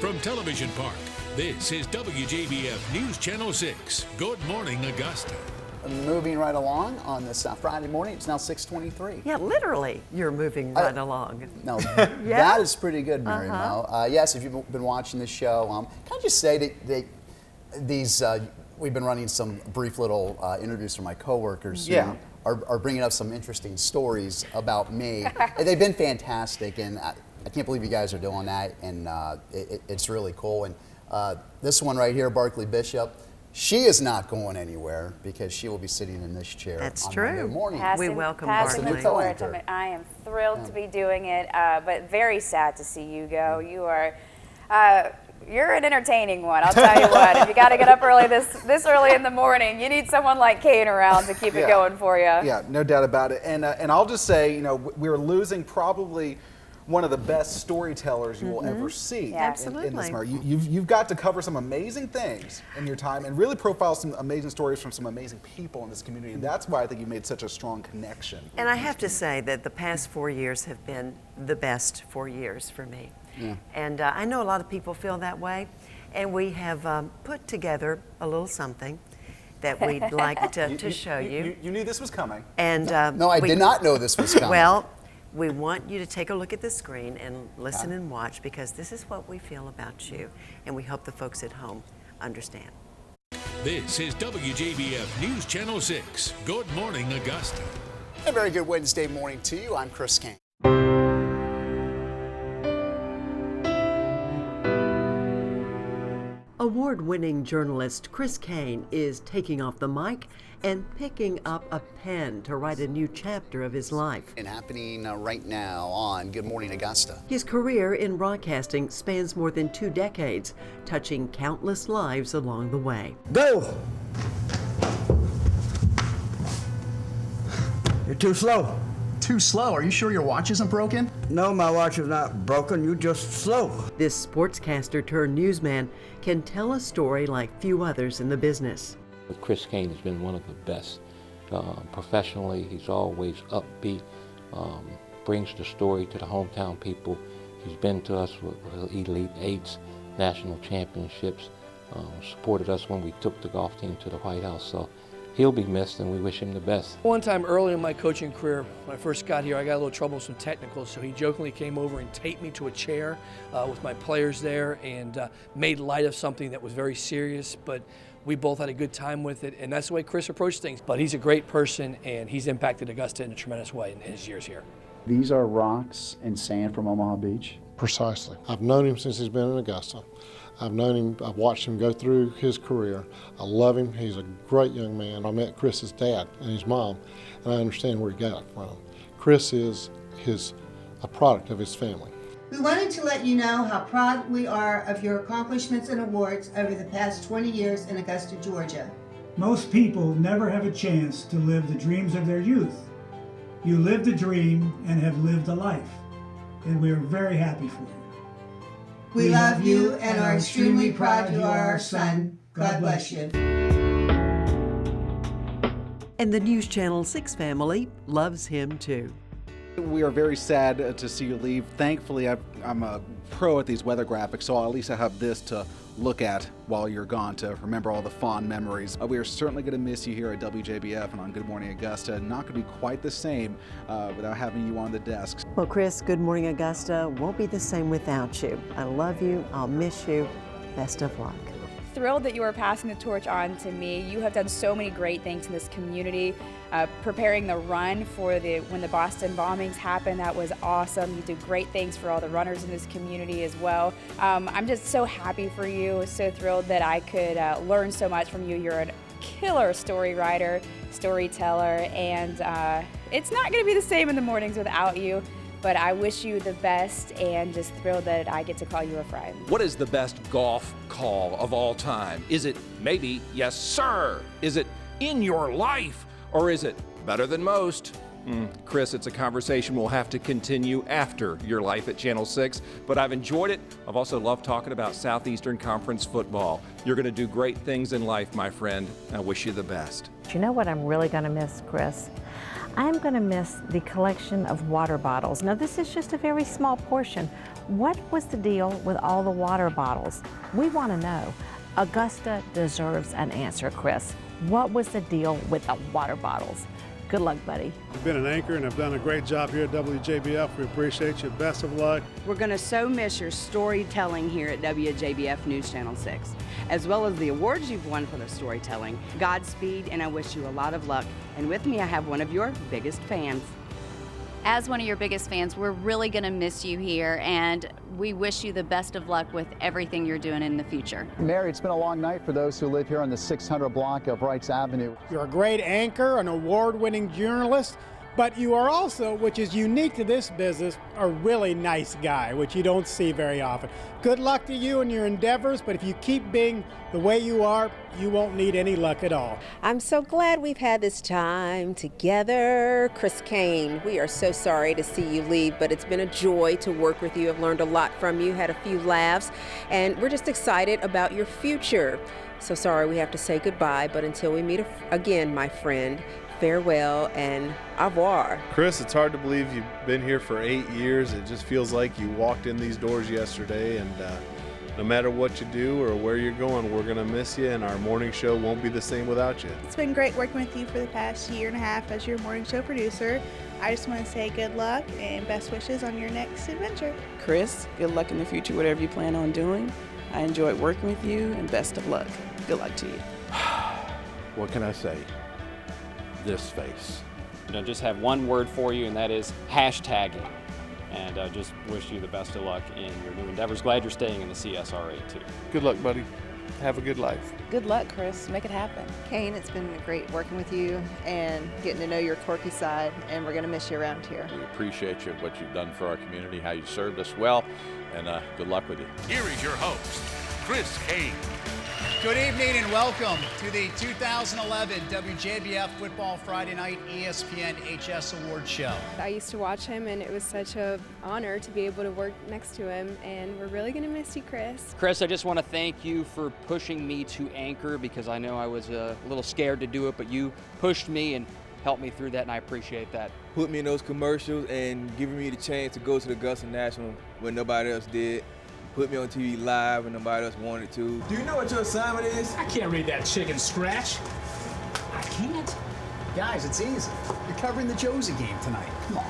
From Television Park, this is WJBF News Channel 6. Good morning, Augusta. Moving right along on this Friday morning. It's now 6:23. Yeah, literally, you're moving right along. No, Yeah? that is pretty good, Mary Mo. Yes, if you've been watching the show, can I just say that these we've been running some brief little interviews from my coworkers who are bringing up some interesting stories about me. And they've been fantastic, and I can't believe you guys are doing that, and it's really cool. And this one right here, Barkley Bishop. She is not going anywhere because she will be sitting in this chair. That's on true. Monday morning. We welcome passing Barkley. the torch. I am thrilled to be doing it, but very sad to see you go. You are, you're an entertaining one. I'll tell you what. If you got to get up early this early in the morning, you need someone like Kane around to keep it going for you. Yeah, no doubt about it. And I'll just say, you know, we're losing probably one of the best storytellers you will ever see in this market. You've got to cover some amazing things in your time and really profile some amazing stories from some amazing people in this community. And that's why I think you made such a strong connection. And I have to say that the past 4 years have been the best 4 years for me. Yeah. And I know a lot of people feel that way. And we have put together a little something that we'd like to show you. You knew this was coming. And no, I did not know this was coming. Well, we want you to take a look at the screen and listen and watch, because this is what we feel about you, and we hope the folks at home understand. This is WJBF News Channel 6. Good morning, Augusta. A very good Wednesday morning to you. I'm Chris Kane. Award-winning journalist Chris Kane is taking off the mic and picking up a pen to write a new chapter of his life. And happening right now on Good Morning Augusta. His career in broadcasting spans more than 2 decades, touching countless lives along the way. Go! You're too slow. Too slow? Are you sure your watch isn't broken? No, my watch is not broken. You're just slow. This sportscaster turned newsman can tell a story like few others in the business. Chris Kane has been one of the best. Professionally, he's always upbeat, brings the story to the hometown people. He's been to us with Elite Eights, national championships, supported us when we took the golf team to the White House. So he'll be missed, and we wish him the best. One time early in my coaching career, when I first got here, I got a little trouble with some technicals, so he jokingly came over and taped me to a chair with my players there and made light of something that was very serious, but we both had a good time with it, and that's the way Chris approached things. But he's a great person, and he's impacted Augusta in a tremendous way in his years here. These are rocks and sand from Omaha Beach? Precisely. I've known him since he's been in Augusta. I've watched him go through his career. I love him. He's a great young man. I met Chris's dad and his mom, and I understand where he got it from. Chris is a product of his family. We wanted to let you know how proud we are of your accomplishments and awards over the past 20 years in Augusta, Georgia. Most people never have a chance to live the dreams of their youth. You lived a dream and have lived a life, and we are very happy for you. We love you and are extremely proud you are our son. God bless you. And the News Channel 6 family loves him too. We are very sad to see you leave. Thankfully, I'm a pro at these weather graphics, so at least I have this to look at while you're gone to remember all the fond memories. We are certainly going to miss you here at WJBF and on Good Morning Augusta. Not going to be quite the same without having you on the desks. Well, Chris, Good Morning Augusta won't be the same without you. I love you. I'll miss you. Best of luck. Thrilled that you are passing the torch on to me. You have done so many great things in this community. Preparing the run for when the Boston bombings happened, that was awesome. You did great things for all the runners in this community as well. I'm just so happy for you, so thrilled that I could learn so much from you. You're a killer story writer, storyteller, and it's not going to be the same in the mornings without you. But I wish you the best, and just thrilled that I get to call you a friend. What is the best golf call of all time? Is it maybe yes sir? Is it in your life? Or is it better than most? Chris, it's a conversation we'll have to continue after your life at Channel 6, but I've enjoyed it. I've also loved talking about Southeastern Conference football. You're going to do great things in life, my friend. I wish you the best. You know what I'm really going to miss, Chris? I'm going to miss the collection of water bottles. Now, this is just a very small portion. What was the deal with all the water bottles? We want to know. Augusta deserves an answer, Chris. What was the deal with the water bottles? Good luck, buddy. You've been an anchor and have done a great job here at WJBF. We appreciate you. Best of luck. We're going to so miss your storytelling here at WJBF News Channel 6, as well as the awards you've won for the storytelling. Godspeed, and I wish you a lot of luck. And with me, I have one of your biggest fans. As one of your biggest fans, we're really going to miss you here, and we wish you the best of luck with everything you're doing in the future. Mary, it's been a long night for those who live here on the 600 block of Wrights Avenue. You're a great anchor, an award-winning journalist, but you are also, which is unique to this business, a really nice guy, which you don't see very often. Good luck to you in your endeavors, but if you keep being the way you are, you won't need any luck at all. I'm so glad we've had this time together. Chris Kane, we are so sorry to see you leave, but it's been a joy to work with you. I've learned a lot from you, had a few laughs, and we're just excited about your future. So sorry we have to say goodbye, but until we meet again, my friend, farewell and au revoir. Chris, it's hard to believe you've been here for 8 years. It just feels like you walked in these doors yesterday, and no matter what you do or where you're going, we're going to miss you, and our morning show won't be the same without you. It's been great working with you for the past year and a half as your morning show producer. I just want to say good luck and best wishes on your next adventure. Chris, good luck in the future, whatever you plan on doing. I enjoyed working with you, and best of luck. Good luck to you. What can I say? This face. Just have one word for you, and that is hashtagging. And just wish you the best of luck in your new endeavors. Glad you're staying in the CSRA too. Good luck, buddy. Have a good life. Good luck, Chris. Make it happen. Kane, it's been great working with you and getting to know your quirky side, and we're going to miss you around here. We appreciate you, what you've done for our community, how you served us well, and good luck with you. Here is your host, Chris Kane. Good evening and welcome to the 2011 WJBF Football Friday Night ESPN HS Award Show. I used to watch him, and it was such an honor to be able to work next to him, and we're really going to miss you, Chris. Chris, I just want to thank you for pushing me to anchor, because I know I was a little scared to do it, but you pushed me and helped me through that, and I appreciate that. Put me in those commercials and giving me the chance to go to the Augusta National when nobody else did. Put me on TV live when nobody else wanted to. Do you know what your assignment is? I can't read that chicken scratch. I can't. Guys, it's easy. You're covering the Josie game tonight. Come on.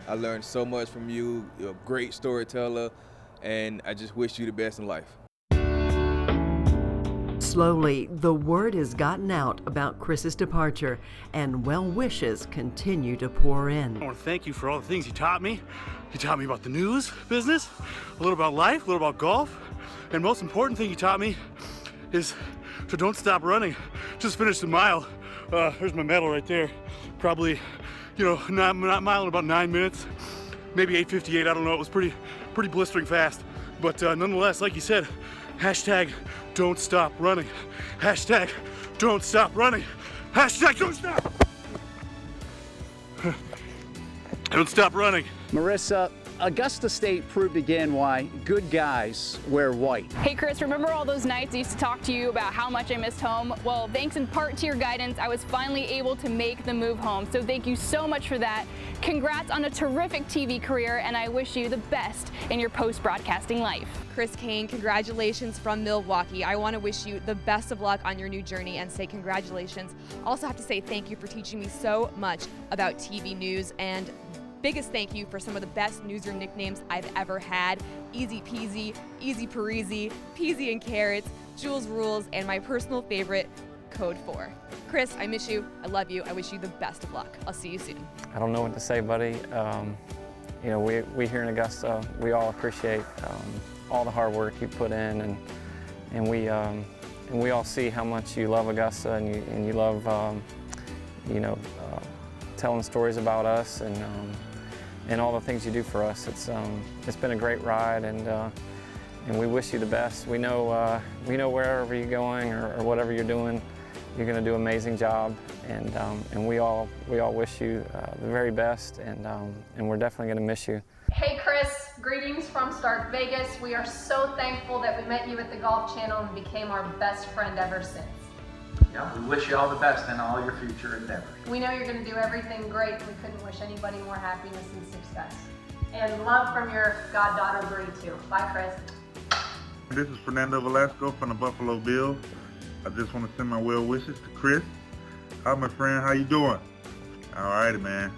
I learned so much from you. You're a great storyteller, and I just wish you the best in life. Slowly, the word has gotten out about Chris's departure, and well wishes continue to pour in. I want to thank you for all the things you taught me. You taught me about the news business, a little about life, a little about golf, and most important thing you taught me is to don't stop running. Just finished the mile. There's my medal right there. Probably, not mile in about 9 minutes, maybe 8:58. I don't know. It was pretty blistering fast. But nonetheless, like you said, hashtag don't stop running. Hashtag don't stop running. Hashtag don't stop. Don't stop running. Marissa, Augusta State proved again why good guys wear white. Hey Chris, remember all those nights I used to talk to you about how much I missed home? Well, thanks in part to your guidance, I was finally able to make the move home. So thank you so much for that. Congrats on a terrific TV career, and I wish you the best in your post-broadcasting life. Chris Kane, congratulations from Milwaukee. I want to wish you the best of luck on your new journey and say congratulations. Also have to say thank you for teaching me so much about TV news, and biggest thank you for some of the best newsroom nicknames I've ever had. Easy Peasy, Easy Parisi, Peasy and Carrots, Jules Rules, and my personal favorite, Code 4. Chris, I miss you. I love you. I wish you the best of luck. I'll see you soon. I don't know what to say, buddy. We here in Augusta, we all appreciate all the hard work you put in, and we all see how much you love Augusta, and you love telling stories about us and all the things you do for us. It's been a great ride, and we wish you the best. We know wherever you're going or whatever you're doing, you're going to do an amazing job, and we all wish you the very best, and we're definitely going to miss you. Hey Chris, greetings from Stark Vegas. We are so thankful that we met you at the Golf Channel and became our best friend ever since. Yeah, we wish you all the best in all your future endeavors. We know you're going to do everything great. We couldn't wish anybody more happiness and success. And love from your goddaughter Bree too. Bye Chris. This is Fernando Velasco from the Buffalo Bills. I just want to send my well wishes to Chris. Hi my friend, how you doing? Alrighty man.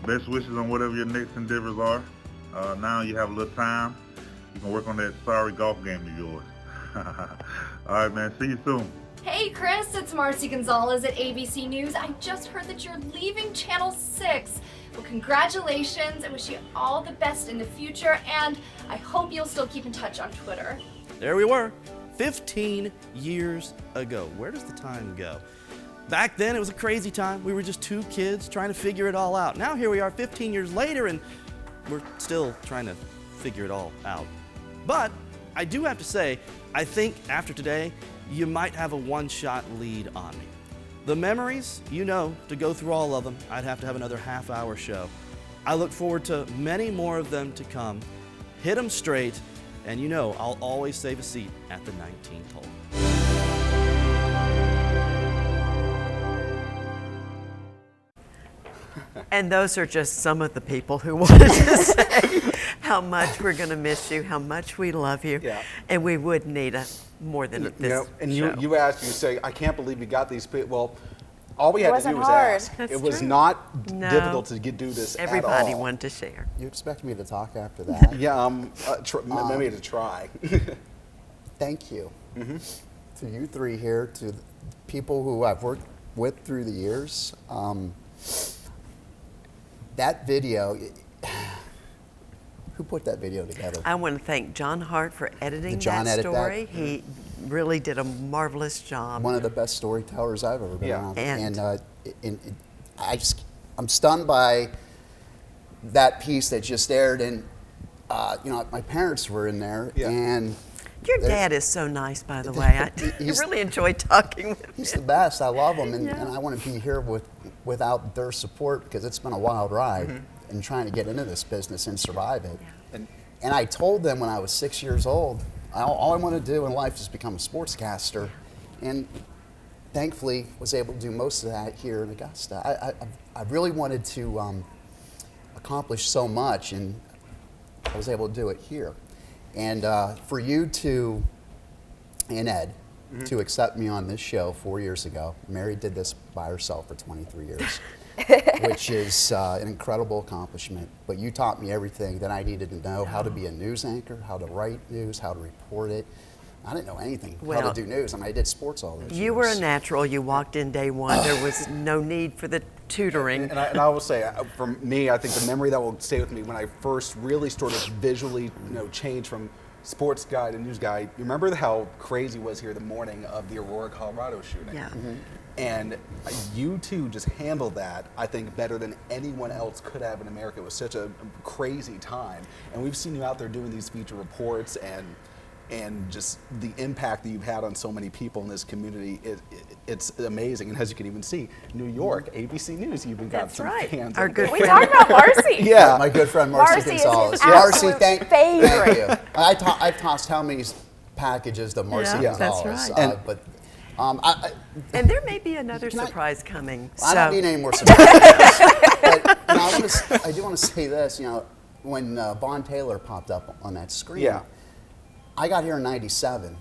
Best wishes on whatever your next endeavors are. Now you have a little time. You can work on that sorry golf game of yours. Alright man, see you soon. Hey Chris, it's Marci Gonzalez at ABC News. I just heard that you're leaving Channel 6. Well, congratulations. I wish you all the best in the future, and I hope you'll still keep in touch on Twitter. There we were, 15 years ago. Where does the time go? Back then, it was a crazy time. We were just two kids trying to figure it all out. Now here we are 15 years later, and we're still trying to figure it all out. But I do have to say, I think after today, you might have a one-shot lead on me. The memories, you know, to go through all of them, I'd have to have another half-hour show. I look forward to many more of them to come. Hit them straight, and you know I'll always save a seat at the 19th hole. And those are just some of the people who wanted to say how much we're going to miss you, how much we love you, and we would need more than this you know, and show. you asked, you say, I can't believe you got these people. Well, all we had to do was hard. ask. That's it was true. not No. difficult to do this Everybody at all. wanted to share. You expect me to talk after that? Yeah, maybe to try. Thank you to you three here, to the people who I've worked with through the years. That video, who put that video together? I want to thank John Hart for editing John that edit story. that? He really did a marvelous job. One of the best storytellers I've ever been around. And I'm stunned by that piece that just aired, and you know, my parents were in there, and your dad is so nice, by the way. I really enjoyed talking with him. He's the best. I love him, and I want to be here without their support, because it's been a wild ride and trying to get into this business and survive it. And I told them when I was 6 years old, all I want to do in life is become a sportscaster, and thankfully was able to do most of that here in Augusta. I really wanted to accomplish so much, and I was able to do it here. And for you to, and Ed, to accept me on this show 4 years ago. Mary did this by herself for 23 years, which is an incredible accomplishment. But you taught me everything that I needed to know, how to be a news anchor, how to write news, how to report it. I didn't know anything, how to do news. I mean, I did sports all those years. You were a natural. You walked in day one. There was no need for the tutoring. And I will say, for me, I think the memory that will stay with me when I first really sort of visually, changed from sports guy to news guy. You remember how crazy it was here the morning of the Aurora, Colorado shooting? Yeah. And you two just handled that, I think, better than anyone else could have in America. It was such a crazy time. And we've seen you out there doing these feature reports, and just the impact that you've had on so many people in this community, it's amazing. And as you can even see, New York, ABC News, you've even got some fans. Our good we talked about Marci. Yeah, my good friend Marci Gonzalez. Marci, thank favorite. you. I've tossed how many packages to Marci Gonzalez. That's right. And there may be another surprise coming. I don't need any more surprises. But I do want to say this. When Vaughn Taylor popped up on that screen. I got here in '97,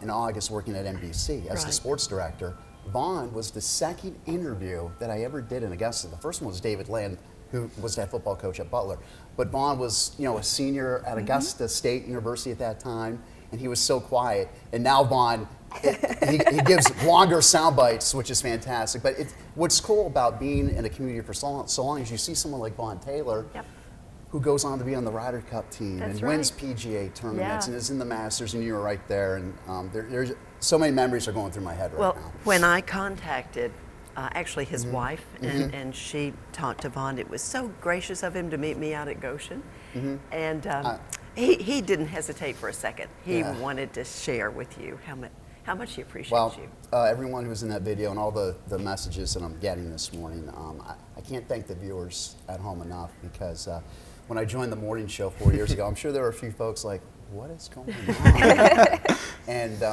in August, working at NBC as the sports director. Vaughn was the second interview that I ever did in Augusta. The first one was David Land, who was the head football coach at Butler. But Vaughn was, a senior at Augusta State University at that time, and he was so quiet. And now Vaughn, he gives longer sound bites, which is fantastic. But what's cool about being in a community for so long is you see someone like Vaughn Taylor, who goes on to be on the Ryder Cup team and wins PGA tournaments and is in the Masters, and you were right there. And there's so many memories are going through my head right now. Well, when I contacted actually his wife, and she talked to Vaughn, it was so gracious of him to meet me out at Goshen. And he didn't hesitate for a second. He wanted to share with you how how much he appreciates Well, you. everyone who's in that video and all the messages that I'm getting this morning, I can't thank the viewers at home enough, because when I joined the morning show 4 years ago, I'm sure there were a few folks like, what is going on? And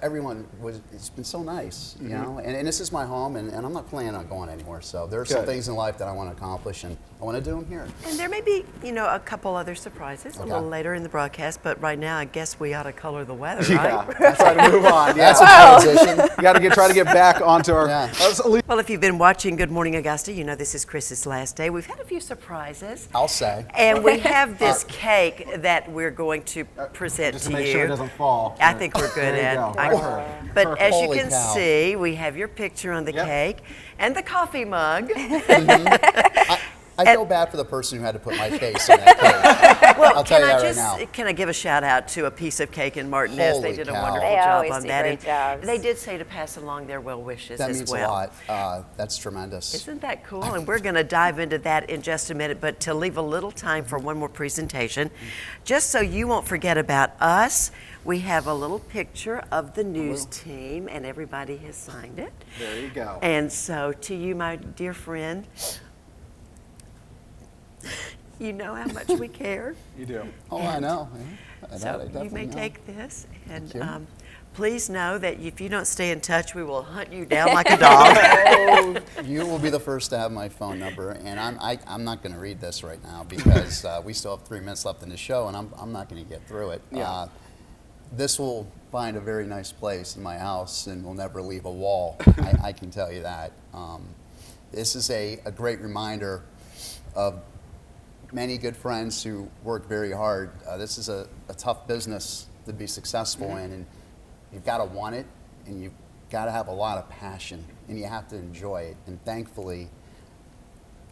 everyone it's been so nice, you know, and this is my home, and I'm not planning on going anywhere. So there are some things in life that I want to accomplish, and I want to do them here. And there may be, you know, a couple other surprises a little later in the broadcast, but right now I guess we ought to color the weather, right? Yeah, try to move on. Yeah. That's a transition. You got to try to get back onto our. Well, if you've been watching Good Morning Augusta, you know this is Chris's last day. We've had a few surprises. I'll say. And we have this cake that we're going to present just to to make you. sure it doesn't fall. I think we're good There at. you go. But as you Holy can cow. see, we have your picture on the cake and the coffee mug. I feel bad for the person who had to put my face in that cake. Well, I'll tell can you I that just right now. can I give a shout out to A Piece of Cake in Martinez? Holy They did a cow. wonderful They job always on do that. great And jobs. they did say to pass along their well wishes That as means well. a lot. That's tremendous. Isn't that cool? And we're going to dive into that in just a minute, but to leave a little time for one more presentation, just so you won't forget about us, we have a little picture of the news team, and everybody has signed it. There you go. And so to you, my dear friend, you know how much we care. You do. Oh, I know. Yeah. So I you definitely may know. take this, and Thank you. please know that if you don't stay in touch, we will hunt you down like a dog. Oh, you will be the first to have my phone number, and I'm not going to read this right now because we still have 3 minutes left in the show, and I'm not going to get through it. Yeah. This will find a very nice place in my house, and will never leave a wall. I can tell you that. This is a great reminder of many good friends who work very hard. This is a tough business to be successful in, and you've got to want it, and you've got to have a lot of passion, and you have to enjoy it. And thankfully,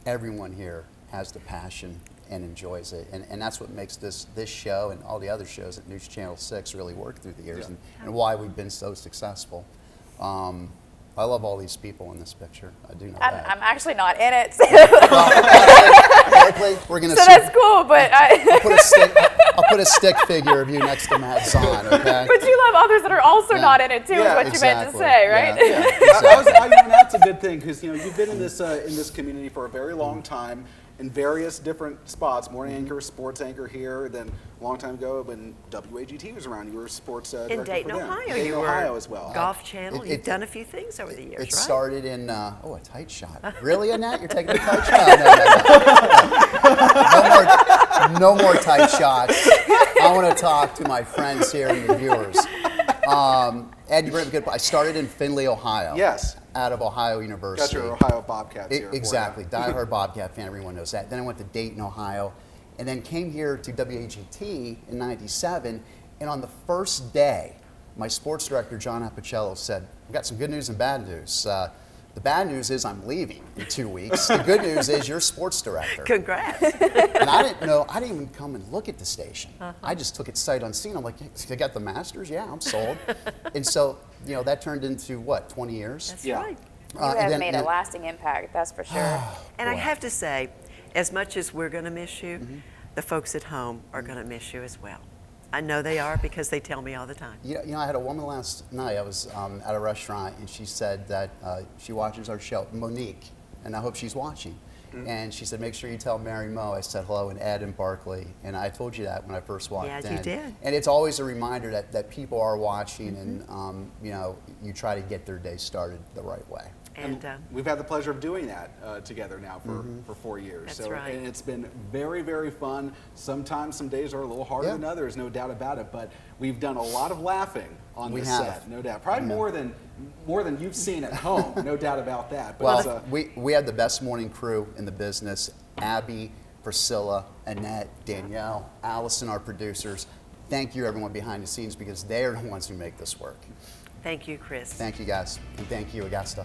everyone here has the passion and enjoys it, and that's what makes this show and all the other shows at News Channel 6 really work through the years, and why we've been so successful. I love all these people in this picture. I do know that. I'm actually not in it, so, We're gonna so that's cool. But I'll put a stick figure of you next to Matt Zahn, okay? But you love others that are also not in it too. Is what you meant to say, right? That's a good thing, because you've been in this community for a very long time, in various different spots. Morning anchor, sports anchor here. Then a long time ago when WAGT was around, you were sports director In Dayton, for them. Ohio, Dayton, you Ohio were as well. Golf Channel. You've done a few things over the years, It right? started in, a tight shot. Really, Annette? You're taking a tight shot? No more tight shots. I want to talk to my friends here and the viewers. Ed, you bring up a good point. I started in Findlay, Ohio. Yes. Out of Ohio University. Got your Ohio Bobcats here. Exactly. Diehard Bobcat fan, everyone knows that. Then I went to Dayton, Ohio, and then came here to WAGT in '97. And on the first day, my sports director, John Appicello, said, "We've got some good news and bad news. The bad news is I'm leaving in 2 weeks. The good news is you're sports director." Congrats. And I didn't even come and look at the station. I just took it sight unseen. I'm like, "You got the Masters? Yeah, I'm sold." And so, that turned into what, 20 years? That's right. You have made a lasting impact, that's for sure. And I have to say, as much as we're going to miss you, the folks at home are going to miss you as well. I know they are because they tell me all the time. I had a woman last night. I was at a restaurant, and she said that she watches our show, Monique, and I hope she's watching. And she said, "Make sure you tell Mary Mo I said hello, and Ed and Barkley." And I told you that when I first walked in. Yeah, you did. And it's always a reminder that people are watching, and you try to get their day started the right way. And we've had the pleasure of doing that together now for 4 years. That's right. And it's been very, very fun. Sometimes some days are a little harder than others, no doubt about it. But we've done a lot of laughing on this set, no doubt. Probably more than you've seen at home, no doubt about that. But Well, we had the best morning crew in the business. Abby, Priscilla, Annette, Danielle, Allison, our producers. Thank you, everyone behind the scenes, because they are the ones who make this work. thank you, Chris. Thank you, guys. And thank you, Augusta.